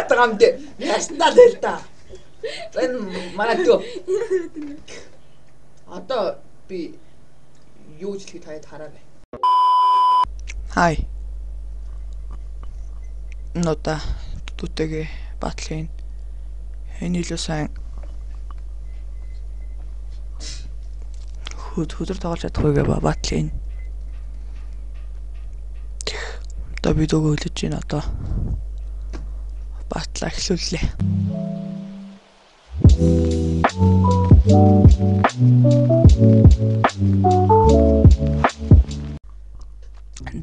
яагаад байгаа юм бэ? Яснаа л та. Энэ манай дөө. Одоо би юу ч хэлэхэд хаяад хараарай. Хай. Нота түтэгээ батлын. Энэ илүү сайн хөдөр тоглож чадахгүйгээ батлын. Одоо би дөгөө хөлөж байна одоо. Батлаа эхлүүллээ.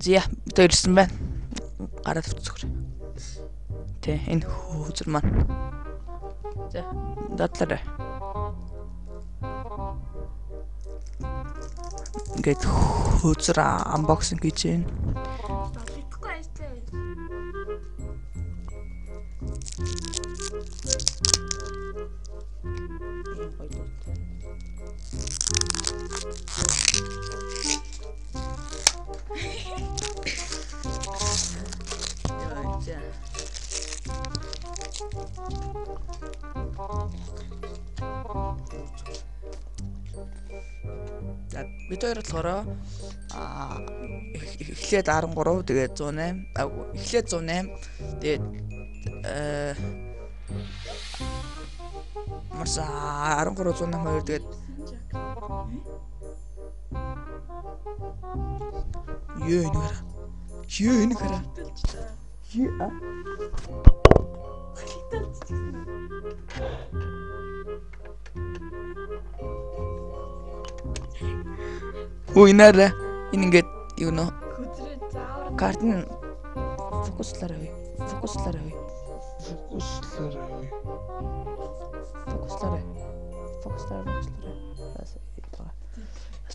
Зя төрсөн байна. Гараад авчихсан. Тэ энэ хөзөр маань. За дадлаарай. Ингээд хөзөр unboxing хийж байна. Бид хоёр болохоор эхлээд 13 тэгээд 108 эхлээд 108 тэгээд маш 13 108 тэгээд Юу энэ гара. Уйнара энэ ингээд юу нөө картын фокуслаарай.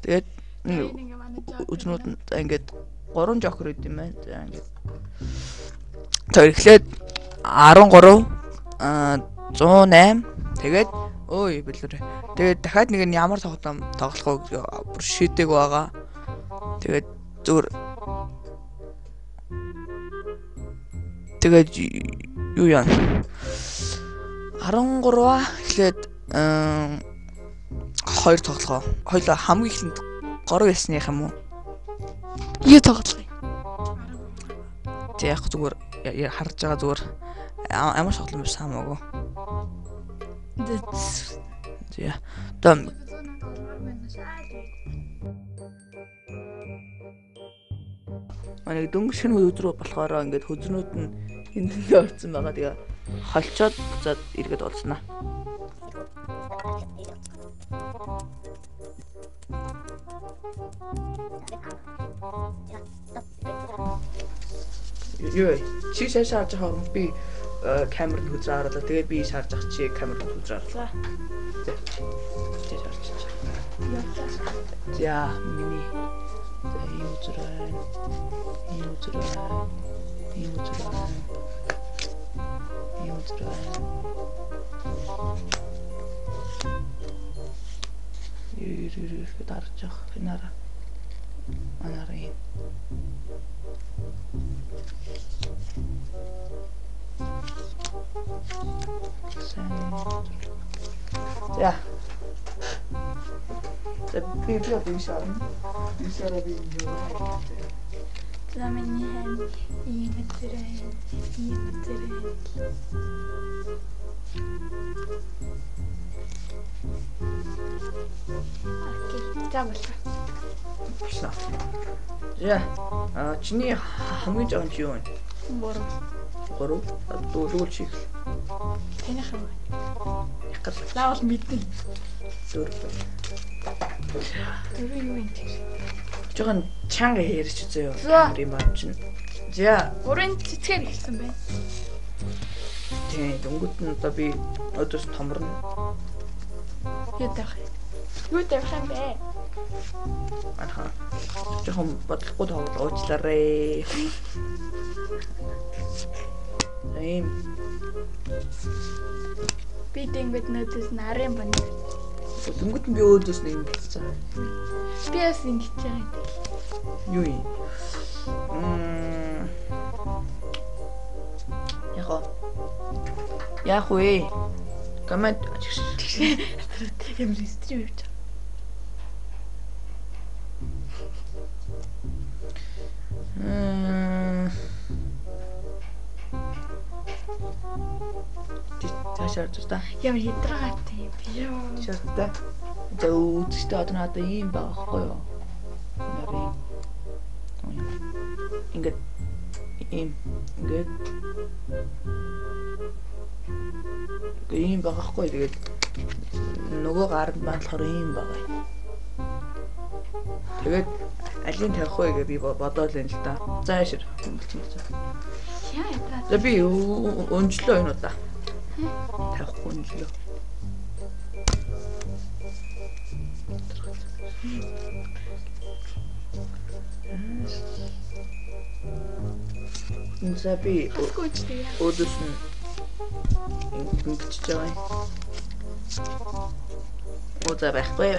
Тэгээд үзнүүд ингээд 3 жокер үт юм байна. За ингээд. Тэр эхлээд 13 108 тэгээд ой бэлгэрээ. Тэгээд дахиад нэг нь ямар тоглоом тоглох вэ бүр шийдэг байгаа. Тэгээд зүгээр тэгээд юу яа 13-аа эхлээд 2 тоглох. Хоёлоо хамгийн ихэнд гороо ясных юм уу? Юу тоглох вэ? Тэг яг зүгээр харж байгаа зүгээр ямар тоглоом биш хамаагүй. Зя. Том. Манай дөнгөж шинэ өдрөө болохоор ингээд хөзрнүүд нь эндээ орцсон байгаа. Тэгээ холчоод буцаад эргээд олсноо. Юу чи шаашаа харж байгаа юм би камерт хүзрээ харуулаа. Тэгээд би шаарж ах чи камерт хүзрээ харуулаа. Чи шаарч чаа. За миний Юу дарж ах энара. Анарын. Ja. Dat ben je ook zo. Die zullen we doen. Laat me niet hebben. Hier met erin. Oké, jammer. Zo. Ja. Чиний хамгийн жоо нь юу вэ? Бороо. Дуулууч. Энийг хав. Яхад Лаавал мэднэ. Дөр. Тэр юу юм чи? Жохон чанга ярьж үзээ юу? Юм чинь. За, Урын цэцгээр хэлсэн байна. Тийм, дөнгөт нь одоо би өдөөс томорно. Юу таах юм бэ? Аха. Жохон бодлохгүй уучлаарай. Эм. Би тэнгүүд нөтөс нарын банд. Дөнгөт нь би өөдөөс нэг болцсон. Би бас ингэж байгаа. Юу юм? Яг Яах вэ? Коммент Ямар стрим явж байгаа. Цаашаа орж та. Ямар ядраатай юм бэ ёо. Шаттай. За үзэгчтэй одоо надад ийм байгаа хгүй юу? Нарийн. Ингээд ингээд ийм байгаа хгүй. Тэгээд нөгөө гард маань болохоор ийм байгаа юм. Тэгээд алийг тавих вэ гэж би бодоод байна л да. За яшир. Яа ядраатай. За би өнжлөө энэ удаа. Тавихгүй өнжлөө. За би өдөөс нь ингэж байгаа юм. Өдөө байхгүй.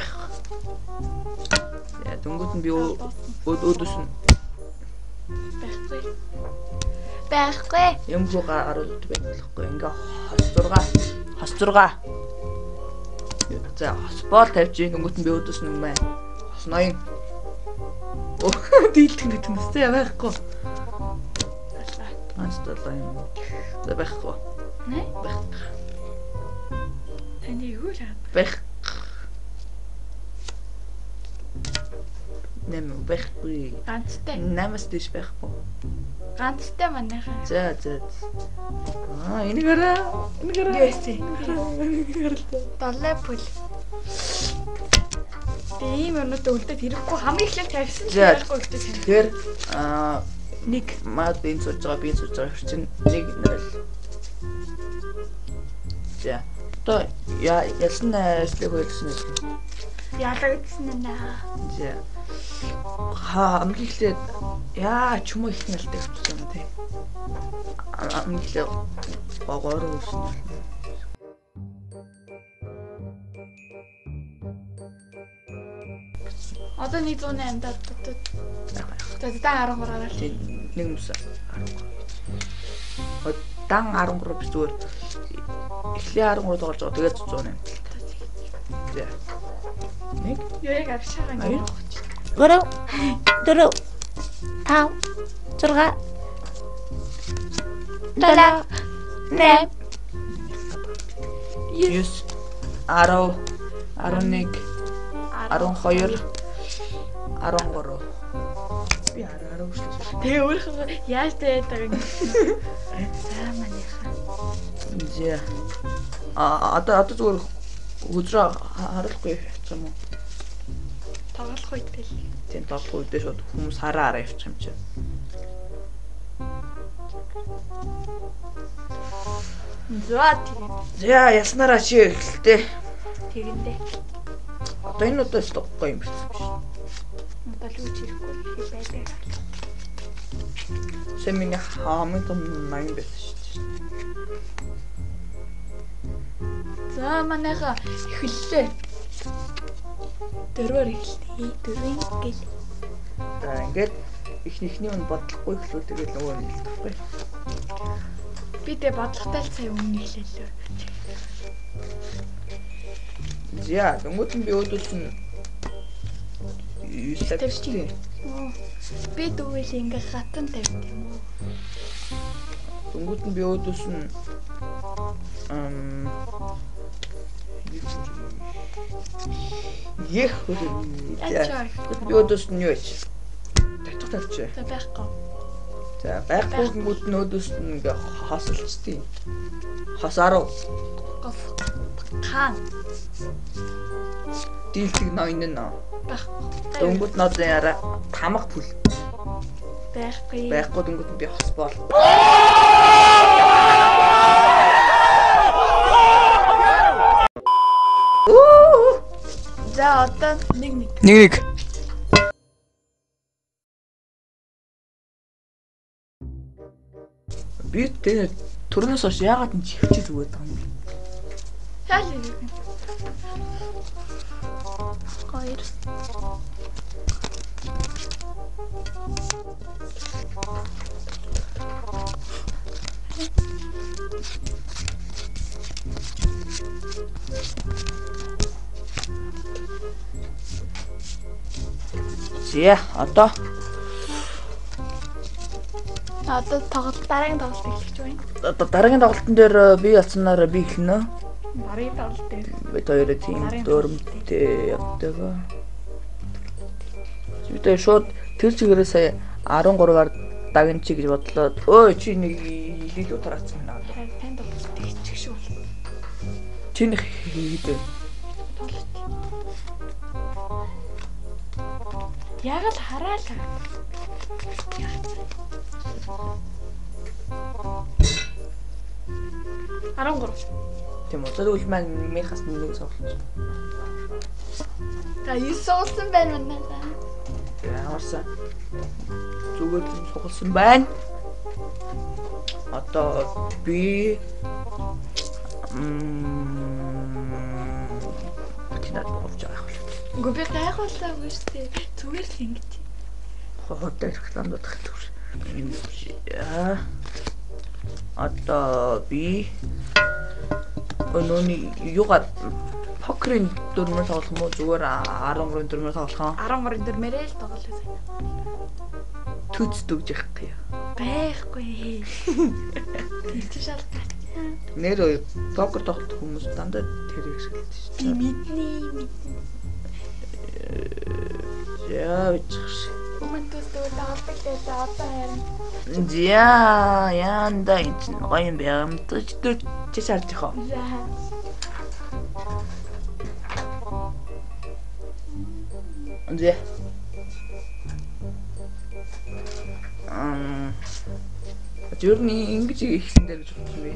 Яа дүнгууд нь би өдөөс нь байхгүй. Юмгүй гарууд байхгүй. Ингээ хос 6. За хосбол тавьж дүнгууд нь би өдөөс нь юм байна. Хос 80. Дийлдэг гэдэг юм өстэй байхгүй. Асталаа юм. За байхгүй. Нэ? Байх. Таны юу л Байх. Нэм байхгүй. ганцтай. Намаас дэш байхгүй. Ганцтай манайхаа. За. Энийг хараа. Яасан. Доллар пул. Тийм өнөдөө үлдээд хэрэггүй хамгийн ихэнд тавьсан ч ярихгүй ихтэй сайн. Тэгэхээр нэг маад бин сууж байгаа чинь нэг нэрэл. За. То яасан ажлыг хөлсөн юм. Ялагдсан наа. За. Хамгийн ихлээр ч юм уу их нэлтэй авчихсан юм тий. Хамгийн ихлээр гогоор үүснэ. Одоо 108 даа. За 13 гараад. Нэг юмс 13. Дан 13 биш зүгээр. Эхлээ 13 тоглож байгаа. Тэгээд 108. За. Нэг Яг авшаага ингэ. 3 4 5 6 7 8 9 10 11 12 13 би 10 шүү. Тэгээ өөрөө яаж тэгээд байгаа юм. За манайхаа. Зэ. Одоо зүгээр өдрөө харуулахгүй юм уу? Тоглох үедээ л. Тийм тоглох үедээ шууд хүмүүс хараа явчих юм чинь. За тийм. За яснараа чи эхэлтээ. Тэгэндээ. Одоо энэ удаа ч гоё юм биш. Одоо л үуч ирэхгүй байлаа. Сэминий хамгийн том 80 байсан шүү дээ. За манайхаа эхэллээ. Дөрвөр эхэллээ. Дөрвийн гэл. За ингээд ихний нь бодлохгүй эхлүүл тэгээд нөгөө нь хэлчихгүй. Би тэгээ бодлоготой л сая өмнө хэлээ. За дөнгөт нь би өдөөс нь тавьчих. Би дүүвэл ингээ хатан тавьд юм уу? Дөнгөт нь би өдөөс нь Ях хөө. Би өдөөс нь юу яач? Тавьчих. За байхгүй. За байхгүй хүмүүс нь өдөөс нь ингээ хосолчдیں۔ Хос 10. Гоф. Хаан. Дийлдэг ноён нь. Байхгүй. Дөнгөт нь одоо яра тамга бүл. Байхгүй. Байхгүй дөнгөт нь би хос бол. За одоо нэг. Би тэр төрнөөс хойш яагаад энэ чихчээ зүгээд байгаа юм бэ? Хаал нэг. Хоёр. Зэ одоо Одоо дараагийн тоглолт эхлэж байна. одоо дараагийн тоглолтын дээр би ялцсанаар би эхэлнэ. Дараагийн тоглолт дээр Бид хоёроо тийм дөрмтэй явдаг. Бид шууд тэр чигээрээ сая 13-аар дагнчи гэж бодлоо. Өө чи нэг илүү тараацсан байна. танд тоглолт хийчих шүү. Чи нэг хийдэ. Яг л хараалаа. Тийм үү. Тэгвэл маань хас нэг тоглож. За 9 суулсан байна манайхаа. Ямарсан. Зүгээр юм суулсан байна. Одоо би Тинад болж байгаа юм. Үгүй би гайхуулаагүй шүү дээ. Зүгээр л ингэж. Хотод рекламад хэлвэр. Яа. Одоо би өнөөний юугаар покерын дөрмөр тоглох юм уу зүгээр 13-ын дөрмөр тоглох юм? 13 дөрмөрөө л тоглосон. Төц дүгж явах юм. Байхгүй. Тэгж шал. Нэр покер тоглох хүмүүс дандаа тэр их шилдэг шүү дээ. Мэднэ. Яа бичих. Өмнөс дөө тоглолт дээр одоо харин. Яанда энэ гоё юм байна. Төч чишарж яах вэ? Зэ. Жирний ингэж ихсэн дээр гэж бодсон би.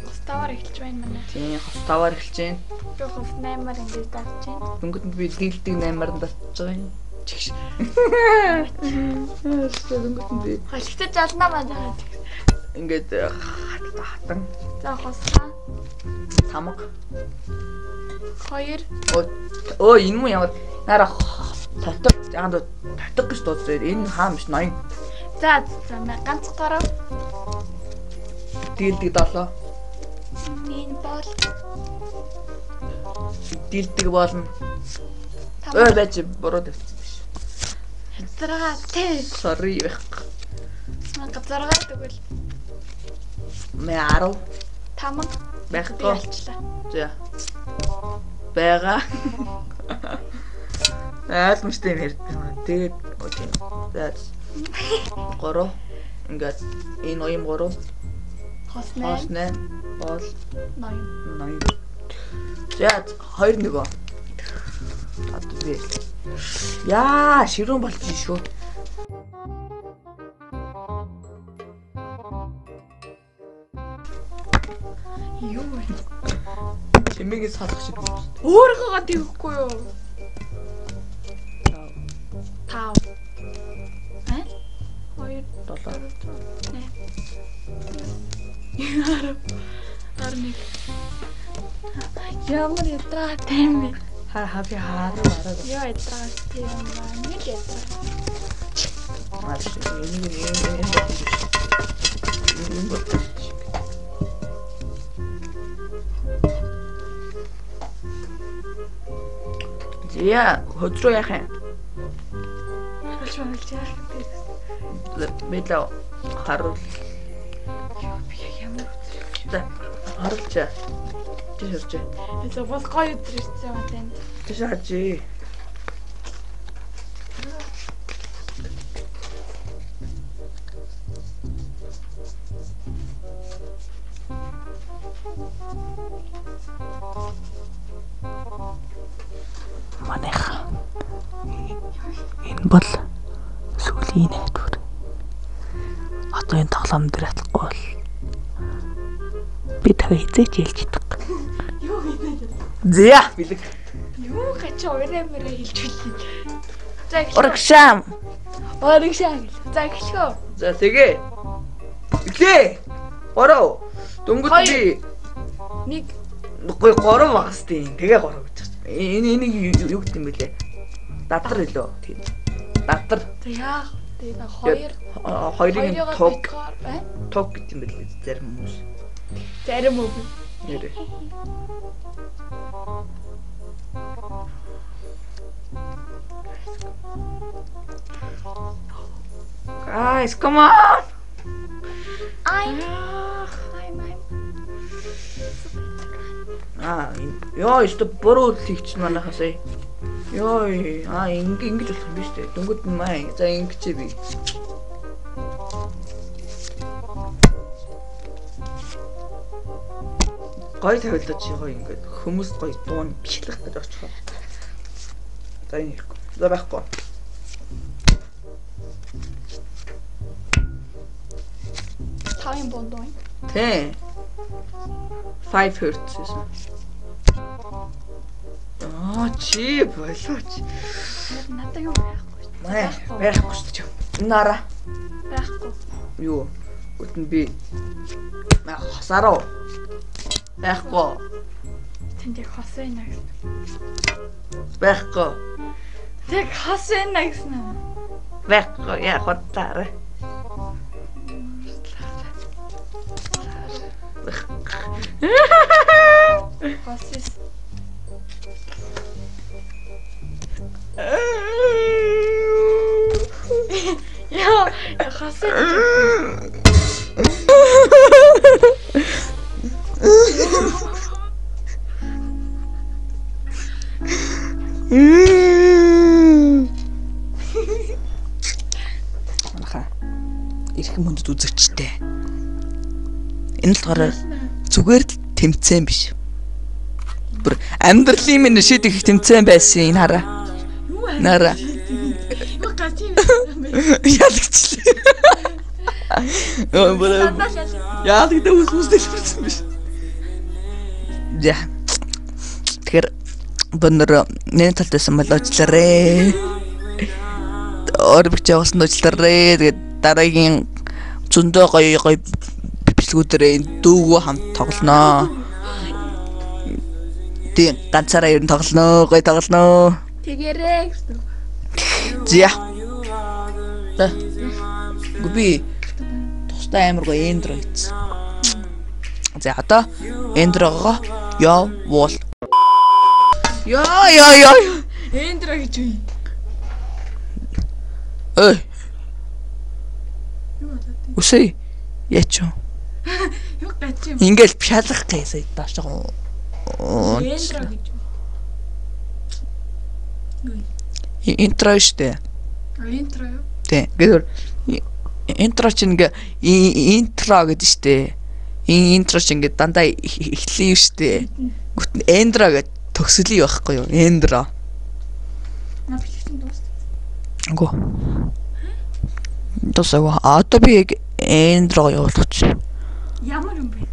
Хостовар эхэлж байна манай. Тийм, хостовар эхэлж байна. Би хост 8-аар ингэж давж байна. Дөнгөд би дийлдэг 8-аар давчихж байгаа юм. Чигш. Дөнгөд би Хашигтаж жалнаа маань. ингээд хатан. За хосаа. Тамаг. 2. Оо энэ муу ямар нара татдаг. Яг татдаг гэж дуудсан. Энэ хаам биш 80. За ганц гарав. Дийлдэг 7. Энэ бол Дийлдэг болно. Ой байж буруу тавьсан биш. Хязраа тий. Sorry байх. Газаргаа тэгвэл Мэ 10 тамаг байхгүй. ялчлаа. За. Бага. Алмжтай юм ярьдаг. Тэгээд окей. За. 3 ингээд энэ оюун 3 Хос 8 бол 8. 8. За 2 нөгөө. Одоо би яа ширүүн болчих шүү. Юу вэ? Чимээгээ салах шиг юм. Өөргөөгөө тэгхгүй юу? 5. 2 7 Ямар ядраа тийм бэ? Хаби хараа. Яа ядраа тийм байна. Нэг ядраа. Маш энэ Зя хөдрөө яах юм? Хөлж яах вэ? Мэдлээ харуул. Ямар За харуулчаа. Тийшэрч. Это бас гоё өдөр ирсэн юм танд. Тийшэрч. Манайха энэ бол сүүлийн найдвар. Одоо энэ тоглоом дээр атлахгүй бол би тавь хизээч ялж чадах. Юу хийдэг? Зя бэлэг. Юу хач ороймоор хэлж билээ. За эхлэв. Оргшам. За эхлэв. За тэгээ. Иглээ. Гороо. Дөнгөж би 1 Үгүй 3 багс тийм. Тэгээ 3 гэж байна. Энийг юу гэдэг юм бэлээ? Дадар хэлөө. Тийм. Дадар. За яах? Тэгээ 2 хоёрын туг э? туг гэдэг юм бэлээ зарим хүмүүс. Зарим үг. Нэрээ. Guys, come on. I'm. Ёо, өстө буруу хийч манайхаа сая. Ёо, ингэж болох юм биш үү? Дөнгөд нь маа. За ингэчээ би. Гой тавилдаа чи гоё ингээд хүмүүс гоё дуун бичлэх гэж очихоо. За энэ хэрэггүй. За байхгүй. Тавын бондоо. Тэ. 5 Hz гэсэн. Чи болооч. Надад юм байхгүй. Байхгүй шүү дээ. Нара. Байхгүй. Юу? Үтэн би. Хасараа. Байхгүй. Тэнд яг хас байна гэсэн. Байхгүй. Тэг хас байна гэсэн. Байхгүй. Яа хоттаа. Хас. Я хас. Манайхаа эрхэм хүндэт үзэгчтэй. Энэ болохоор зүгээр л тэмцээн биш. Бүр амьдралын минь шийд их тэмцээн байсан энэ хараа. Нара. Юу гаци. Ялагчлаа. Яадаг дэ үсмэстэй биш. За. Тэгэхээр бонор нэн талд байсан бол уучлаарай. Орбич явуулсан уучлаарай. Тэгээд дараагийн зөндөө гоё бичлгүүдээр дүүгөө хамт тоглоноо. Тийм ганцаараа ер нь тоглоноо, гоё тоглоноо. Тэгэрээ. За. Гүби тустай амар гоё эндро хийсэн. За одоо эндрогоо явуул. Яа. Эндро гэж үе. Ой. Үсэй. Яч юу? Юу гаци юм. Ингээл пшалах гэсэн доош жоо. Эндро гэж. Интро штэ. Интро юу? Тэ. Гэхдээ интро чинь ингээ интро гэдэг штэ. Интро чинь ингээ дандаа эхлэв штэ. Гүтэн эндро гэдэг төгсөлий байхгүй юу? Эндро. Напликсэн дуустав. Гоо. Тосоо одоо би яг эндро явуулчих. Ямар юм бэ?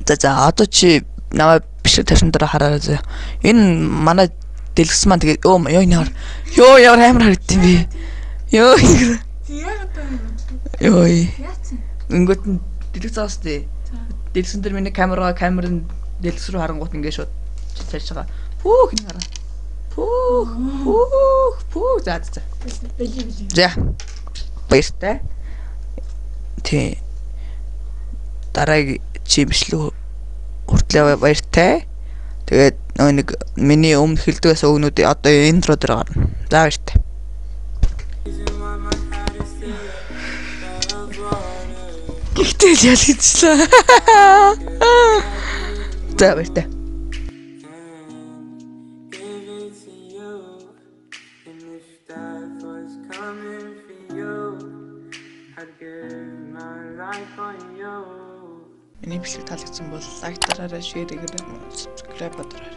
За одоо чи намайг биш тавьсан дараа хараарай. Энэ манай дэлгэс маань тэгээд ёо нэр. Ёо ямар амар харагдсан би. Ёо. Яг одоо юм. Ёо. Яац. Ингээд дэлгэц заас тий. Дэлгэсэн дээр миний камерын дэлгэс рүү харангуут ингээд шууд цааш байгаа. Пүүх нэг хараа. Пүүх. За. Бэлий. За. Баяртай. Тий. Дараагийн чи бичлэг хүртлээ баяртай. Тэгээд нэг миний өмнө хэлдгээс өгнүүдээ одоо интро дээр гарна. За баяртай. Гэхдээ ялгцлаа. За баяртай. Миний бичлэг таалагдсан бол лайк дараарай, шеэр хийгээрэй, subscribe дараарай.